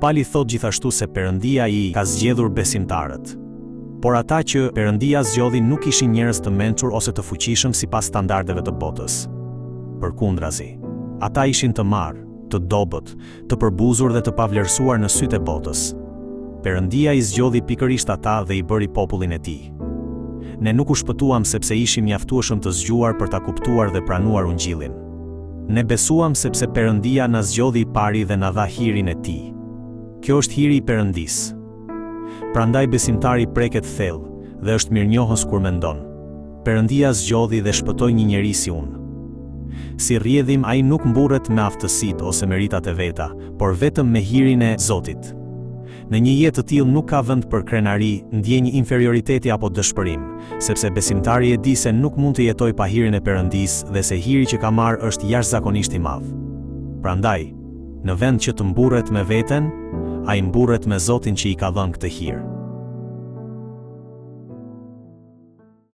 Pali thot gjithashtu se Perëndia i ka zgjedhur besimtarët. Por ata që Perëndia zgjodhi nuk ishin njerëz të mençur ose të fuqishëm sipas standardeve të botës. Përkundrazi, ata ishin të marrë, të dobët, të përbuzur dhe të pavlerësuar në sytë e botës. Perëndia i zgjodhi pikërisht ata dhe i bëri popullin e tij. Ne nuk u shpëtuam sepse ishim mjaftueshëm të zgjuar për ta kuptuar dhe pranuar Ungjillin. Ne besuam sepse Perëndia na zgjodhi i pari dhe na dha hirin e tij. Kjo është hiri i Perëndisë. Prandaj besimtari preket thellë dhe është mirënjohës kur mendon: Perëndia zgjodhi dhe shpëtoi një njeri si unë. Si rrjedhim, ai nuk mburret me aftësitë ose meritat e veta, por vetëm me hirin e Zotit. Në një jetë të tillë nuk ka vend për krenari, ndjenjë inferioriteti apo dëshpërim, sepse besimtari e di se nuk mund të jetojë pa hirin e Perëndisë dhe se hiri që ka marrë është jashtëzakonisht i madh. Prandaj, në vend që të mburret me veten, ai mburret me Zotin që i ka dhënë këtë hir.